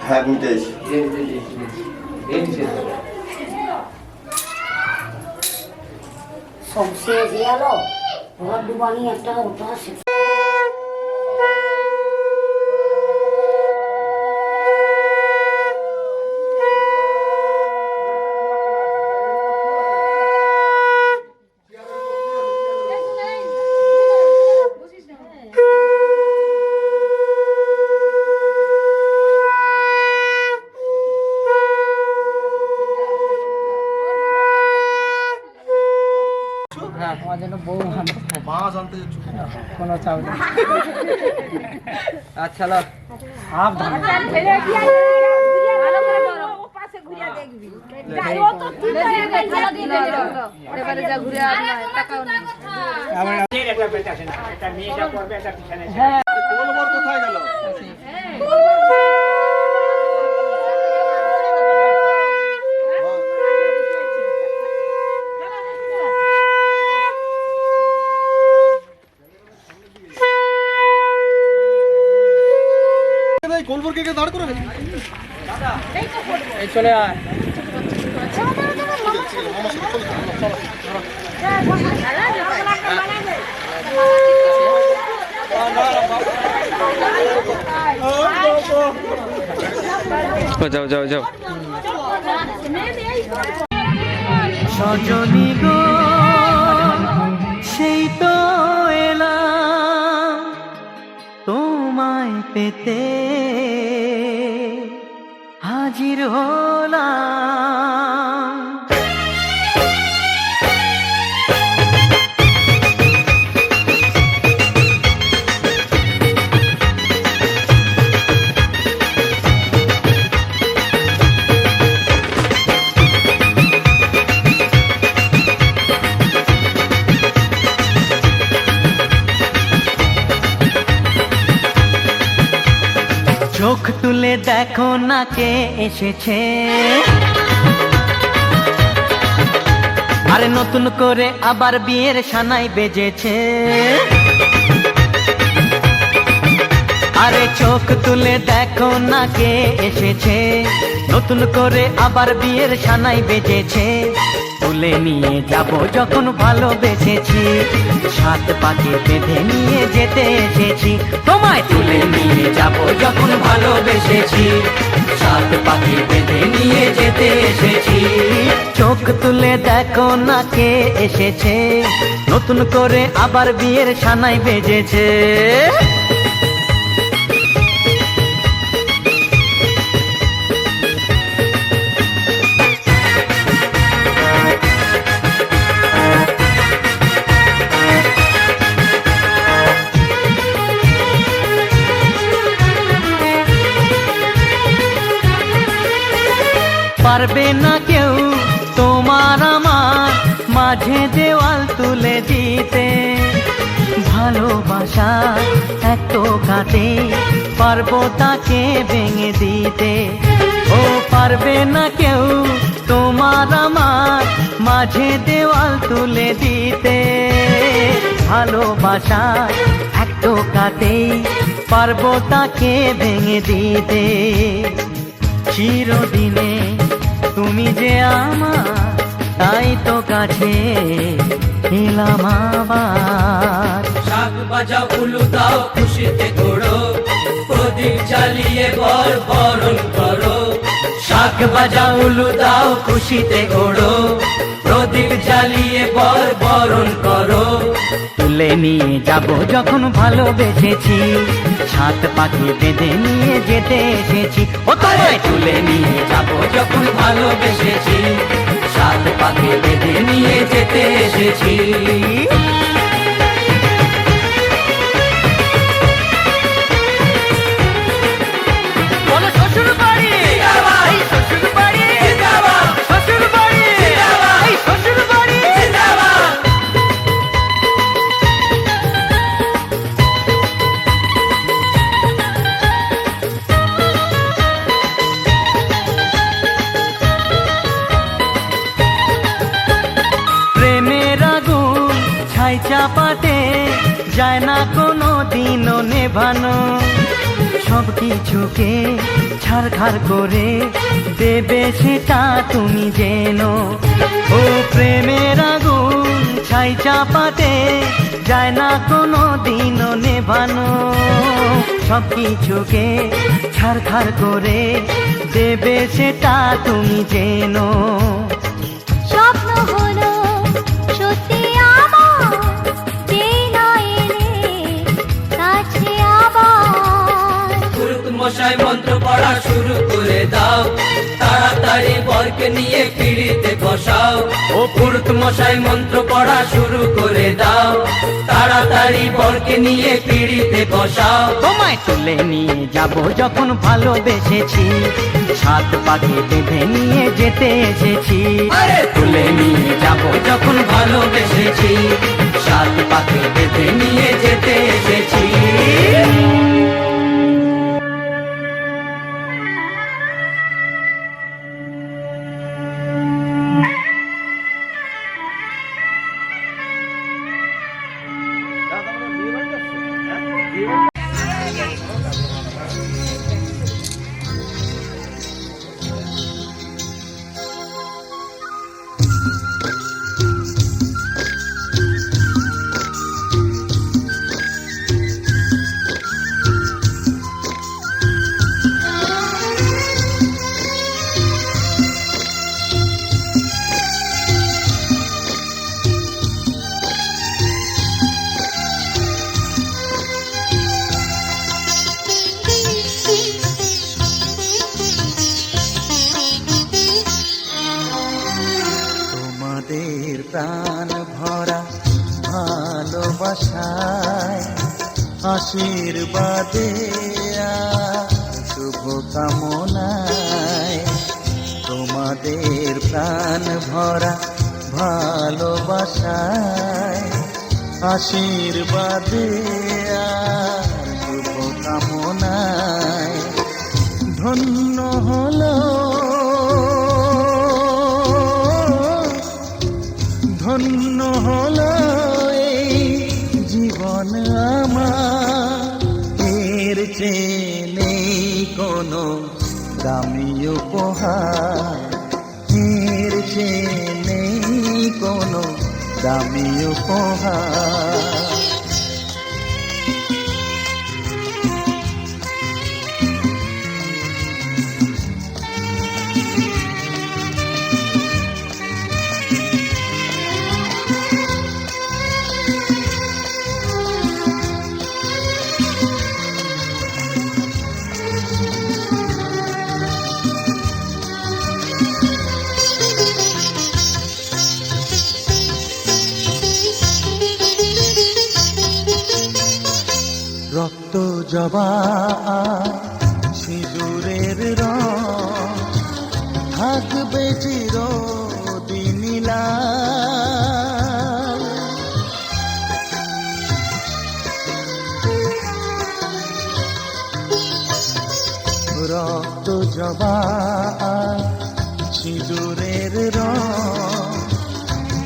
হ্যাঁ মিটেশ सबसे लो और दुबानी একটা ওটা আছে আমার জন্য বউ মাছ আনতে যাচ্ছ কোনো চাপ নেই আচ্ছা লো আপ ধান কোথায় গেল? গোলবরকে দাঁড় করে এই চলে আয় যাও যাও যাও সজনী গো সেই তো এলাম তোমায় পেতে হাজির হলাম চোখ তুলে দেখো না কে এসেছে আরে নতুন করে আবার বিয়ের সানাই বেজেছে আরে চোখ তুলে দেখো না কে এসেছে নতুন করে আবার বিয়ের সানাই বেজেছে তুলে নিয়ে যাব যখন ভালোবেসেছি সাত পাকে বেঁধে নিয়ে যেতে এসেছি তোমায় তুলে নিয়ে যাব যখন ভালোবেসেছি সাত পাকে বেঁধে নিয়ে যেতে এসেছি চোখ তুলে দেখো না কে এসেছে নতুন করে আবার বিয়ের সানাই বেজেছে পারবে না কেউ তোমার আমার মাঝে দেওয়াল তুলে দিতে ভালোবাসা এত কাটে পারবো তাকে ভেঙে দিতে ও পারবে না কেউ তোমার আমার মাঝে দেওয়াল তুলে দিতে ভালোবাসা এত কাটে পারবো তাকে ভেঙে দিতে চিরদিনে তুমি যে আমার তাই তো কাছে এলাম আবার শাক বাজাও উলু দাও খুশিতে ঘোড়ো প্রদীপ জ্বালিয়ে বরণ করো শাক বাজাও উলু দাও খুশিতে ঘোড়ো প্রদীপ জ্বালিয়ে বরণ করো তুলে নিয়ে যাব যখন ভালোবেসেছি সাত পাখি বেঁধে নিয়ে যেতে এসেছি ও তোমায় তুলে নিয়ে যাব যখন ভালোবেসেছি সাত পাখি বেঁধে নিয়ে যেতে এসেছি চাপাতে যায় না কোনো দিনও নেভানো সব কিছুকে ছাড়খাড় করে দেবে সেটা তুমি জেনো। ও প্রেমের আগুন ছাই চাপাতে যায় না কোনো দিনও নেভানো। সব কিছুকে ছাড়খাড় করে দেবে সেটা তুমি জেনো। স্বপ্ন হলো সত্যি আমার, যেই না এলে কাছে আবার। পুরুত মশাই মন্ত্র পড়া শুরু করে দাও, তাড়াতাড়ি বরকে নিয়ে পিড়িতে বসাও। ও পুরুত মশাই মন্ত্র পড়া শুরু করে দাও, তাড়াতাড়ি বরকে নিয়ে পিড়িতে বসাও। তোমায় তুলে নিয়ে যাব যখন ভালোবেসেছি, সাত পাকে বেঁধে নিয়ে যেতে এসেছি। আরে তুলে নিয়ে যাব যখন ভালোবেসেছি, সাত পাকে বেঁধে নিয়ে যেতে এসেছি। তোমাদের প্রাণ ভরা ভালোবাসায়, আশীর্বাদে শুভ কামনায়। তোমাদের প্রাণ ভরা ভালোবাসায়, আশীর্বাদে শুভ কামনায়। ধন্য হলো ধন্য হলো এই জীবন আমার, এর চেয়ে নেই কোনো দামি উপহার, এর চেয়ে নেই কোনো দামি উপহার। রক্ত জবা সিঁদুরের রং থাকবে চিরদিন লাল। রক্ত জবা সিঁদুরের রং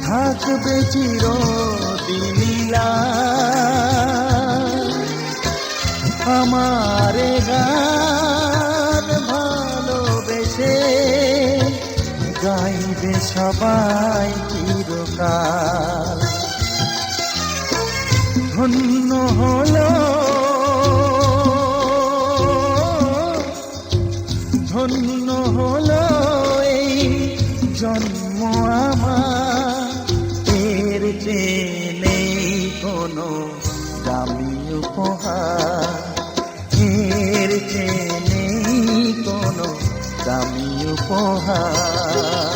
থাকবে চিরদিন লাল। আমারে গান ভালোবেসে গাইবে সবাই চিরকাল। ধন্য হলো ধন্য হলো এই জন্ম আমার, এর চেয়ে নেই কোনো দামি উপহার, এর চেয়ে নেই কোনো দামি উপহার।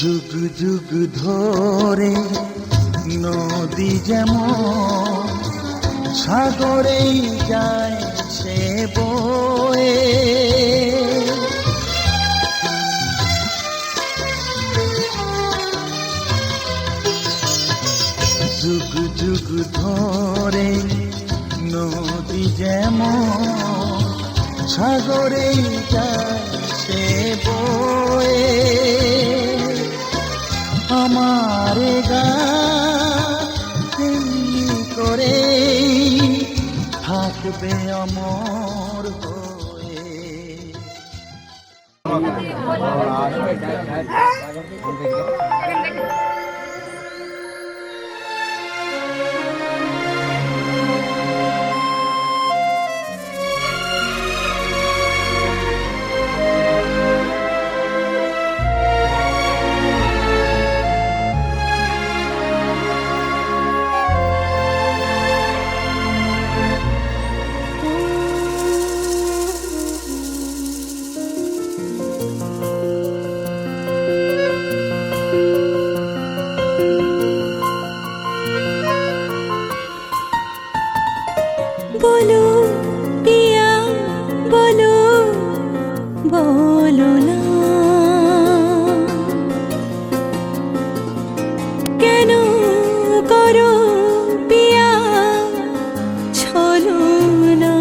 যুগ যুগ ধরে নদী যেমন সাগরেই যায় সে বয়ে যুগ যুগ ধরে নদী যেমন সাগরে যায় সে বয়ে আমার গা তেমনি করে থাকবে অমর হয়ে। বলো পিয়া বলো বলো না কেন করো পিয়া ছলো না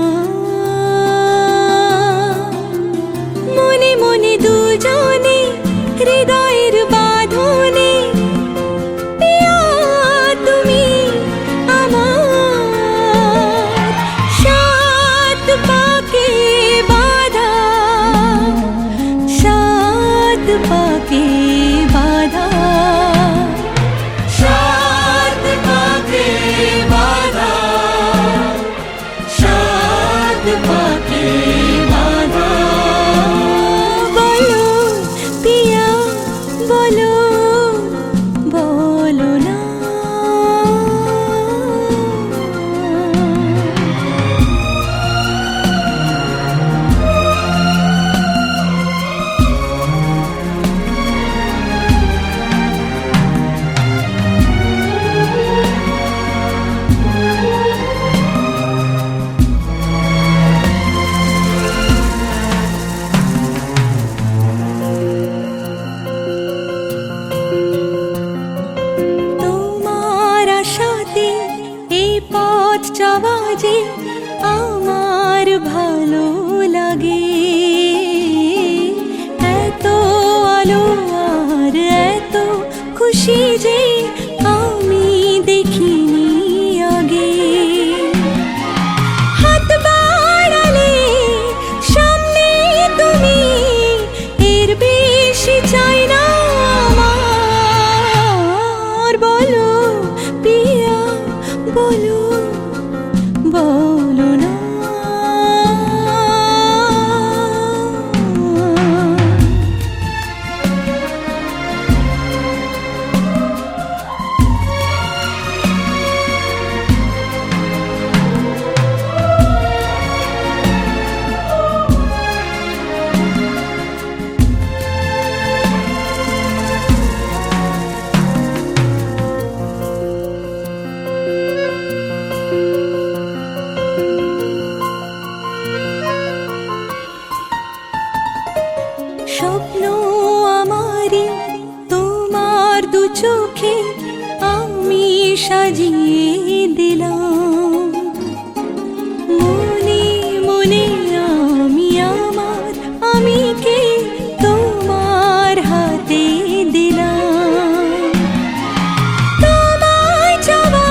মনে মনে দুজনে হৃদয়ের বাঁধনে পিয়া তুমি আমার সাত পাকে বাঁধা সাত পাকে বাঁধা সাত পাকে বাঁধা সাত পাকে বাঁধা বলো পিয়া বলো বলো না তোমার আশাতে এই পথ চলা যে আমার ভালো লাগে এত আলো আর এত খুশি যে আমি দেখিনি আগে হাত বাড়ালে সামনে তুমি এর বেশি চাই না আমার বলো পিয়া বলো বলো না স্বপ্ন আমারই তোমার দু চোখে আমি সাজিয়ে দিলাম মনে মনে আমি আমার আমিকে তোমার হাতে দিলাম তোমায় চাওয়া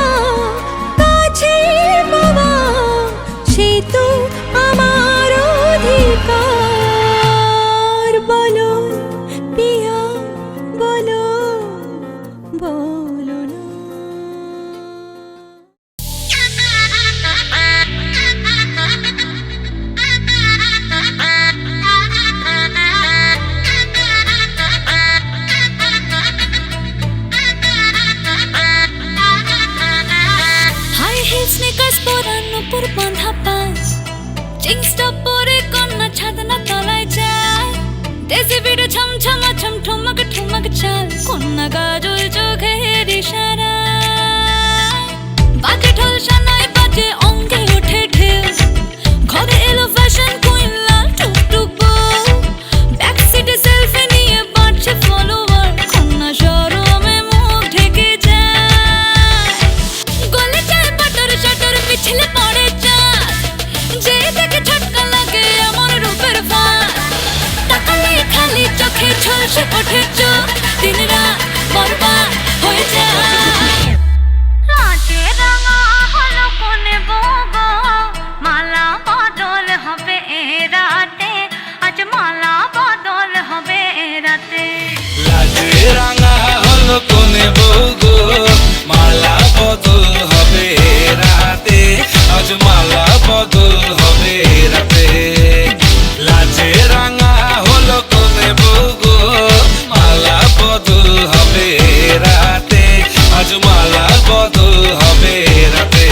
কাছে পাওয়া সে তো আমার অধিকার বলো পিয়া বলো বলো না ভাসে ওঠে চোখ দিন রাত বরবাদ হয়ে যায় লাজে রাঙা হলো কোনে বগো মালা বদল হবে এ রাতে আজ মালা বদল হবে এ রাতে লাজে রাঙা হলো কোনে বউগো মালা বদল হবে রাতে আজ মালা বদল হবে রাতে লাজে রাঙা হলো কোনে বউগো মালা বদল হবে রাতে আজ মালা বদল হবে রাতে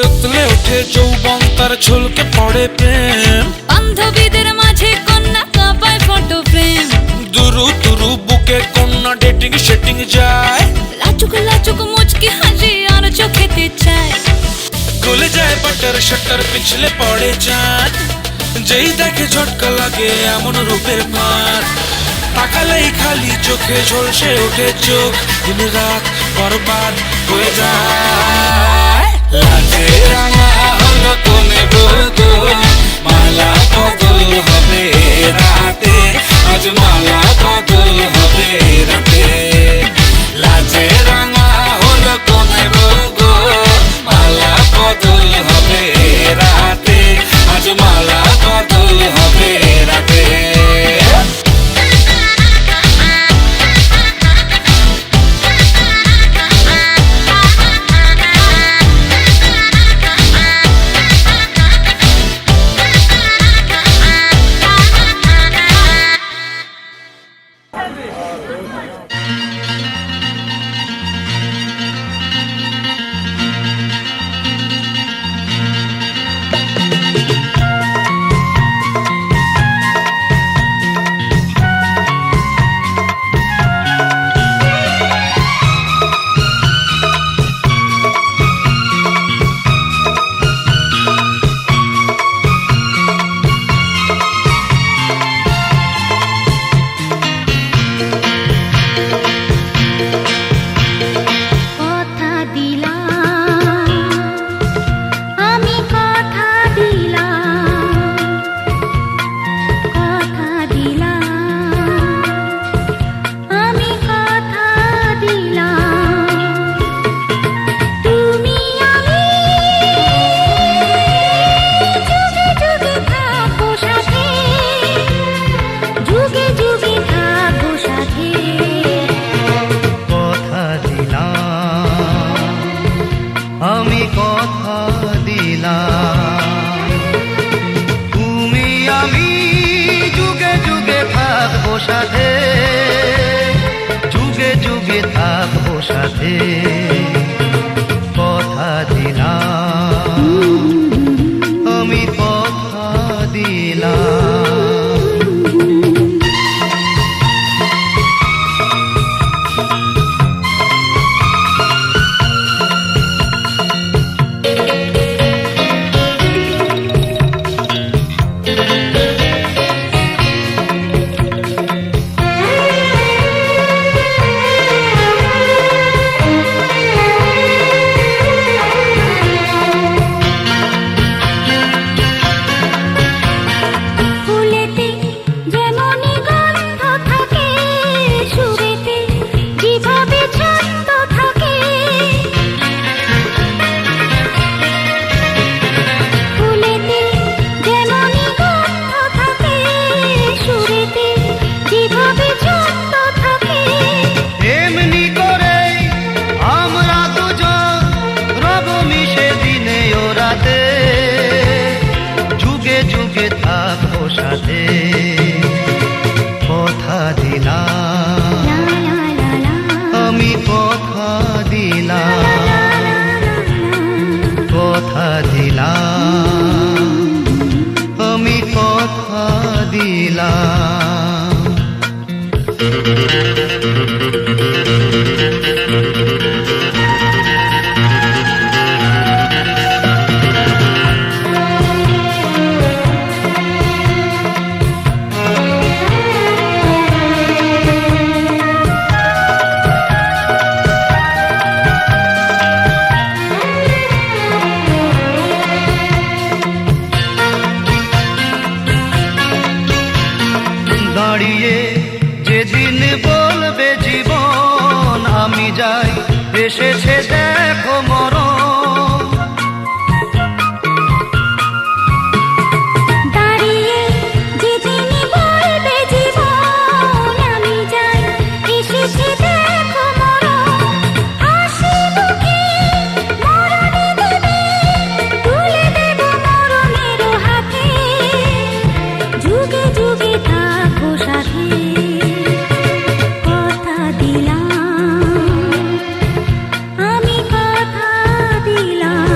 উতলে ওঠে যৌবন তার ঝলকে পড়ে প্রেম বান্ধবীদের মাঝে কন্যা কাঁপায় ফটো ফ্রেম দুরু দুরু বুকে কন্যা ডেটিং সেটিং যায় লাচুক লাচুক মুচকি হাসি আর চোখেতে চায় খুলে যায় বাটার শাটার পিছলে পড়ে চাঁদ যেই দেখে ঝটকা লাগে এমন রূপের মার তাকালেই খালি চোখে ঝলসে ওঠে চোখ দিন রাত বরবাদ হয়ে যায় লাজে রাঙা হলো কোনে বউগো মালা বদল হবে রাতে আজ মালা বদল হবে রাতে লাজে রাঙা হলো কোনে বউগো মালা বদল হবে রাতে আজ মালা বদল হবে রাতে কথা দিলাম আমি কথা দিলাম কথা দিলাম আমি কথা দিলাম তুমি আমি যুগে যুগে থাকবো সাথে যুগে যুগে থাকবো সাথে কথা দিলাম আমি কথা দিলাম তুমি আমি যুগে যুগে থাকবো সাথে যুগে যুগে থাকবো সাথে কথা দিলাম আমি কথা দিলাম ফুলেতে যেমনই গন্ধ থাকে সুরেতে যেভাবে ছন্দ থাকে ফুলেতে যেমনই গন্ধ থাকে সুরেতে যেভাবে ছন্দ থাকে এমনি করে আমরা দুজন রব মিশে দিনে ও রাতে যুগে যুগে থাকবো সাথে কথা দিলাম লা লা লা লা আমি কথা দিলাম কথা দিলাম আমি কথা দিলাম এসেছে দেখো মরণ। দাঁড়িয়ে যে যিনি বলবে জীবন আমি যাই এসেছে দেখো মরণ হাসি মুখে মরণে দেবে তুলে দেব মরণের হাতে যুগে যুগে থাকো সাথে কথা দিলাম আমি কথা দিলাম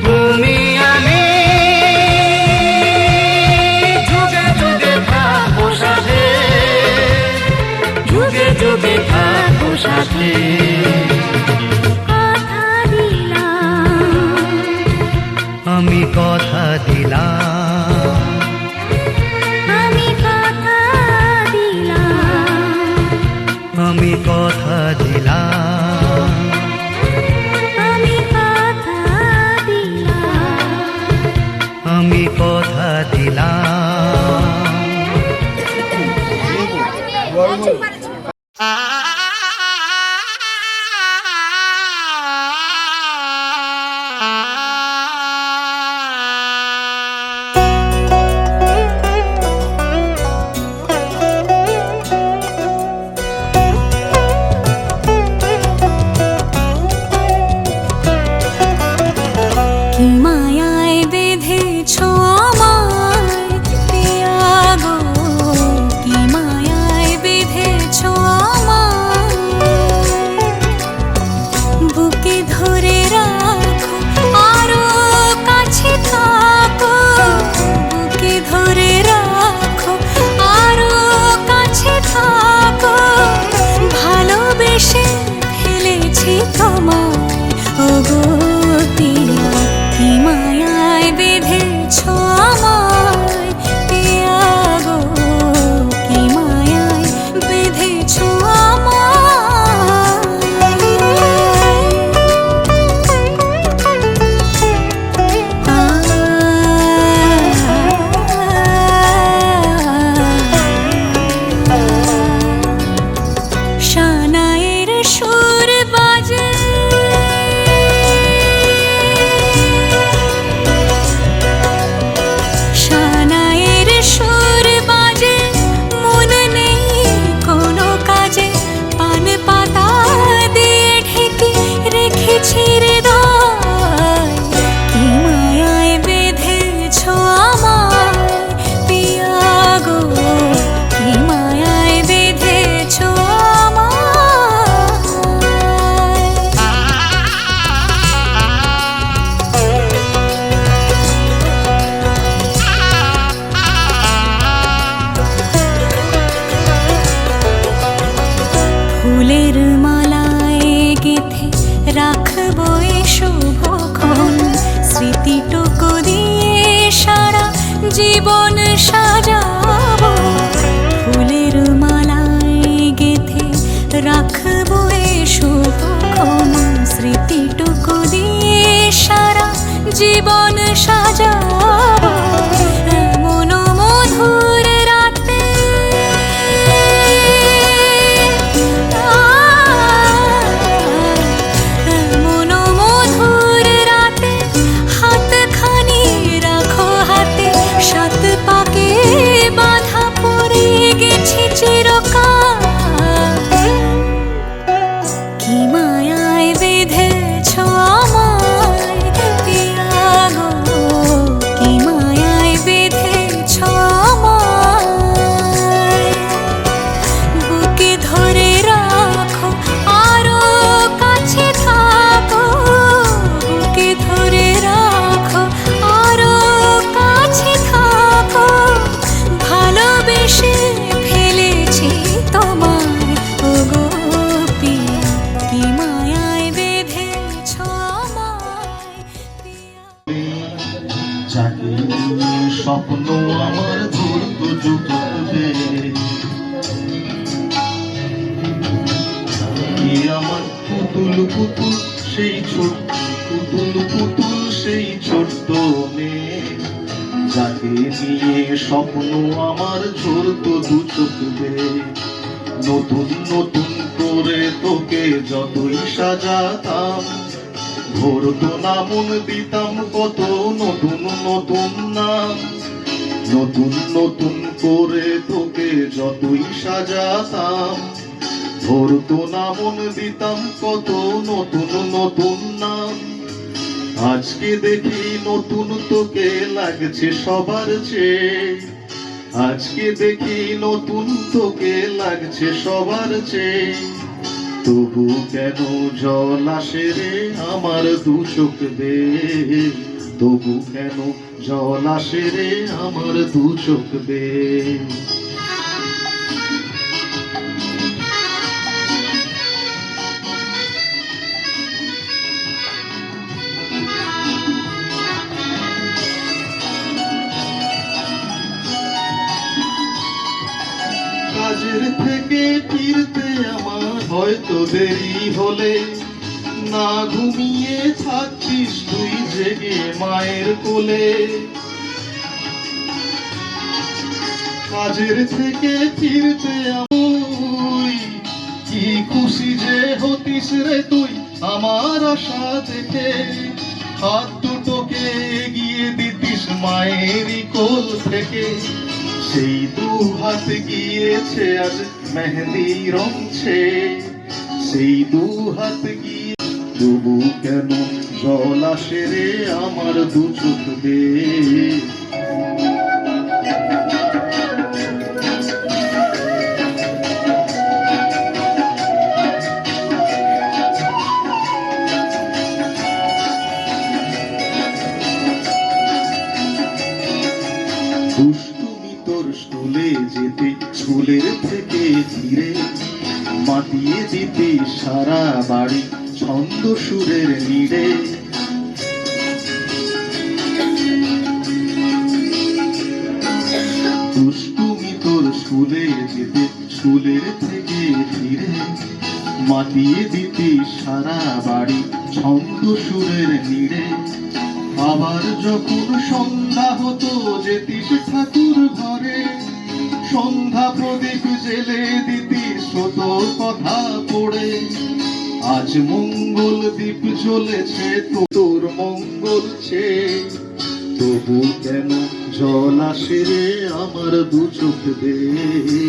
তুমি আমি যুগে যুগে থাকবো সাথে, যুগে যুগে থাকবো সাথে। কথা দিলাম আমি কথা দিলাম, আমি কথা দিলাম আমি কথা দিলাম, আমি কথা দিলাম আমি কথা দিলাম। কি মায়ায় বেঁধেছ আমায় পিয়া গো কি মায়ায় বেঁধেছ আমায় বুকে ধরে রাখো আরো কাছে থাকো বুকে ধরে রাখো আরো কাছে থাকো ভালোবেসে ফেলেছি তোমায় ওগো পিয়া কি মায়ায় বেঁধেছ আমায় পিয়া গো কি মায়ায় বেঁধেছ আমায় শানায়ের সুর বাজে শানায়ের সুর বাজে মন নেই কোনো কাজে পান পাতা দিয়ে ঢেকে রেখেছি হৃদয় কি মায়ায় বেঁধেছ আমায় পিয়া গো কি মায়ায় বেঁধেছ ফুলের মালায় গেথে রাখবো এ শুভক্ষণ স্মৃতিটুকু দিয়ে সারা জীবন সাজাবো ফুলের মালায় গেথে রাখবো এ শুভক্ষণ স্মৃতিটুকু দিয়ে সারা জীবন সাজাবো এমন মধুর রাতে এমন মধুর রাতে হাতখানি রাখো হাতে সাত পাকে বাঁধা পড়ে গেছি চিরকাল কি মায়ায় বেঁধেছ আমায় পিয়া গো কি মায়ায় বেঁধেছ আমায় বুকে ধরে রাখো আরো কাছে থাকো বুকে ধরে রাখো আরো কাছে থাকো ভালোবেসে ফেলেছি তোমায় ওগো পিয়া কি মায়ায় বেঁধেছ আমায় পিয়া যাকে নিয়ে স্বপ্ন আমার ধূর্ত যুগবে কি আমার পুতুল পুতুল সেই ছোট্ট পুতুল পুতুল সেই ছোট্ট মেয়ে যাকে নিয়ে স্বপ্ন আমার ঝরতো দু চোখ বেয়ে নতুন নতুন করে তোকে যতই সাজাতাম, ভরতো না মন দিতাম কত নতুন নতুন নাম। নতুন নতুন করে তোকে যতই সাজাতাম, ভরতো না মন দিতাম কত নতুন নতুন নাম। আজকে দেখি নতুন তোকে লাগছে সবার চেয়ে, আজকে দেখি নতুন তোকে লাগছে সবার চেয়ে। তবু কেন জল আসে রে আমার দু চোখ বেয়ে, তবু কেন জল আসে রে আমার দু চোখ বেয়ে। কাজের থেকে ফিরতে আমার হয়তো দেরি হলে, না ঘুমিয়ে থাকতিস তুই জেগে মায়ের কোলে। কাজের থেকে ফিরতে আমি কি খুশি যে হতিস রে তুই আমার আশা দেখে। হাত দুটোকে এগিয়ে দিতিস মায়েরই কোল থেকে, সেই দু হাত গিয়েছে আজ মেহেন্দি রংছে, সেই দু হাত গিয়ে। তবু কেন জল আসে রে আমার দু চোখ বেয়ে। দুষ্টুমি তোর স্কুলে যেতে, স্কুলের থেকে ফিরে মাতিয়ে দিতে সারা বাড়ি ছন্দ সুরের নীড়ে। দুষ্টুমি তোর স্কুলে যেতে, স্কুলের থেকে ফিরে মাতিয়ে দিতে সারা বাড়ি ছন্দ সুরের নীড়ে। আবার যখন সন্ধ্যা হতো যেতিস ঠাকুর ঘরে, সন্ধ্যা প্রদীপ জেলে দিতিস শত কথা পড়ে। আজ মঙ্গল দ্বীপ জ্বলেছে তোর মঙ্গল চেয়ে, তবু কেন জল আসে রে আমার দু চোখ বেয়ে।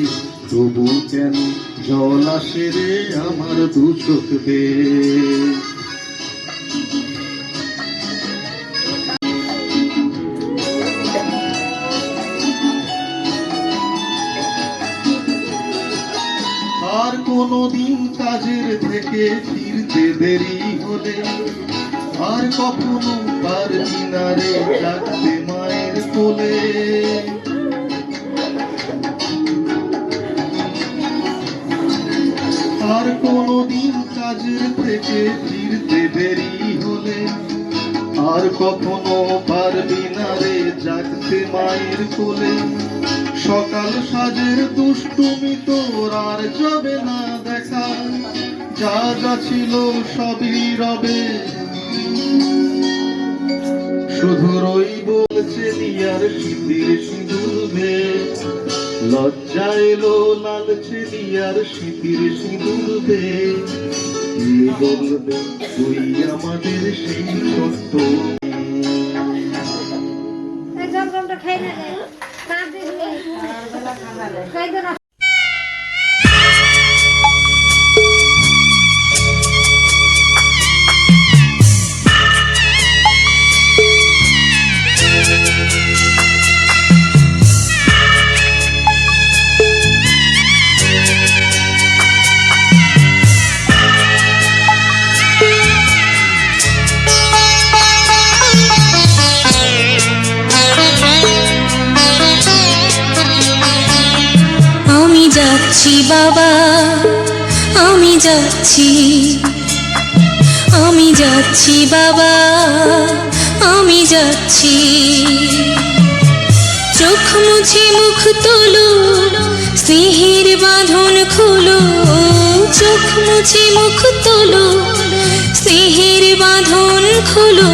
তবু কেন জল আসে রে আমার দু চোখ বেয়ে। আর কোনদিন কাজের থেকে ফিরতে দেরি হলে, আর কখনো পারবি না রে ডাকতে মায়ের কোলে। আর কোনদিন কাজের থেকে ফিরতে দেরি হলে, আর কখনো পারবি না রে জাগতে মায়ের কোলে। সকাল সাজের দুষ্টুমি তোর আর যাবে না দেখা, যা যা ছিল সবই রবে, শুধু রইব চেলিয়ার শীতের সিঁদুর বে। লজ্জা এলো লাল চেলিয়ার শীতের সিঁদুর বে। কে বলবে তুই আমাদের সেই ছোট্ট। যাচ্ছি বাবা, আমি যাচ্ছি, আমি যাচ্ছি বাবা, আমি যাচ্ছি। চোখ মুছে মুখ তোলো, স্নেহের বাঁধন খোলো। চোখ মুছে মুখ তোলো, স্নেহের বাঁধন খোলো।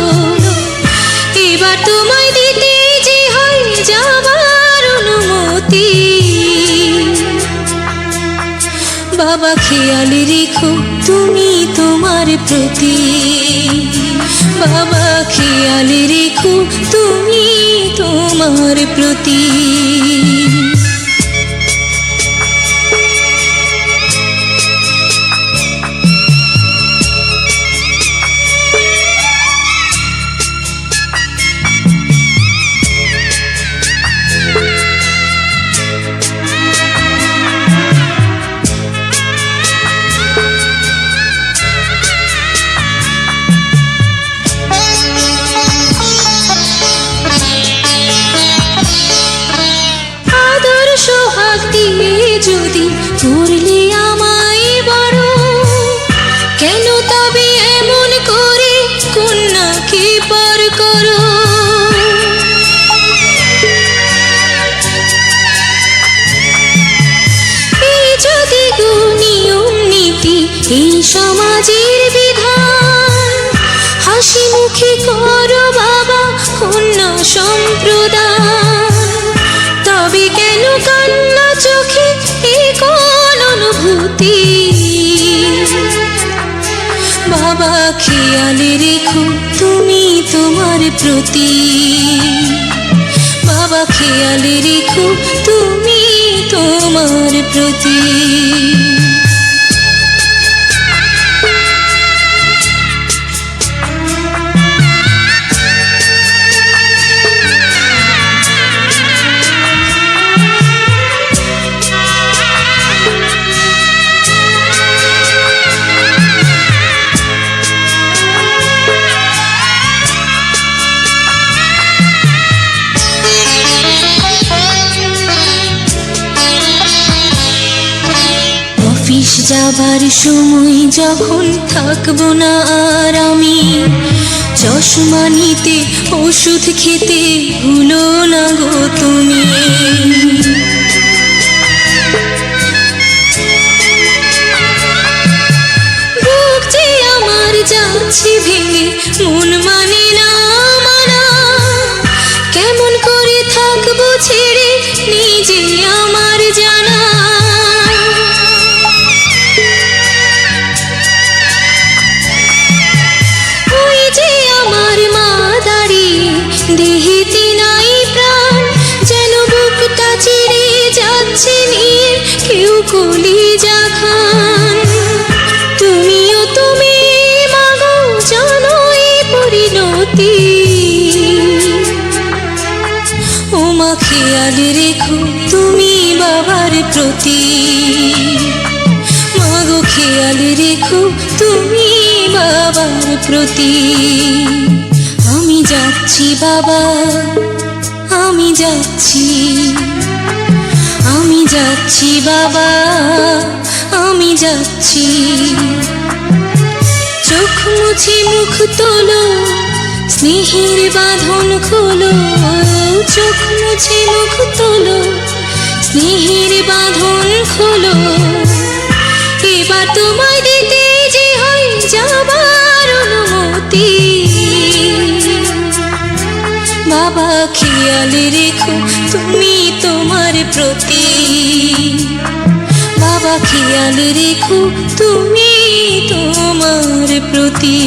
এবার তোমায় দিতে যে হয় যাবার অনুমতি। বাবা খেয়াল রেখো তুমি তোমার প্রতি, বাবা খেয়াল রেখো তুমি তোমার প্রতি। যদি করলে আমায় বড়, কেন তবে এমন করে কন্যাকে পর করো? এই যদি নিয়ম নীতি এই সমাজের বিধান, হাসি মুখে করো বাবা কন্যা সম্প্রদান, তবে কেন কান্না চোখে এই কোন অনুভূতি? বাবা খেয়াল রেখো তুমি তোমার প্রতি, বাবা খেয়াল রেখো তুমি তোমার প্রতি। অফিস যাবার সময় যখন থাকবো না আর আমি, চশমা নিতে ওষুধ খেতে ভুলো না গো তুমি। বুক যে আমার যাচ্ছে ভেঙে মন মানে না মানা, কেমন করে থাকবো ছেড়ে নিজে আমার জানা। দেহেতে নাই প্রাণ, যেন বুকটা চিরে যাচ্ছে নিয়ে কেউ কলিজা খান। তুমিও তুমি মাগো জানো এই পরিণতি, ও মা খেয়াল রেখো তুমি বাবার প্রতি, মাগো খেয়াল রেখো তুমি বাবার প্রতি। আমি যাচ্ছি বাবা আমি যাচ্ছি, আমি যাচ্ছি বাবা আমি যাচ্ছি। চোখ মুছে মুখ তোলো স্নেহের বাঁধন খোলো, চোখ মুছে মুখ তোলো স্নেহের বাঁধন খোলো। এবার তোমায় দিতে যে হয় যাবার অনুমতি, বাবা খেয়াল রেখো তুমি তোমার প্রতি, বাবা খেয়াল রেখো তুমি তোমার প্রতি।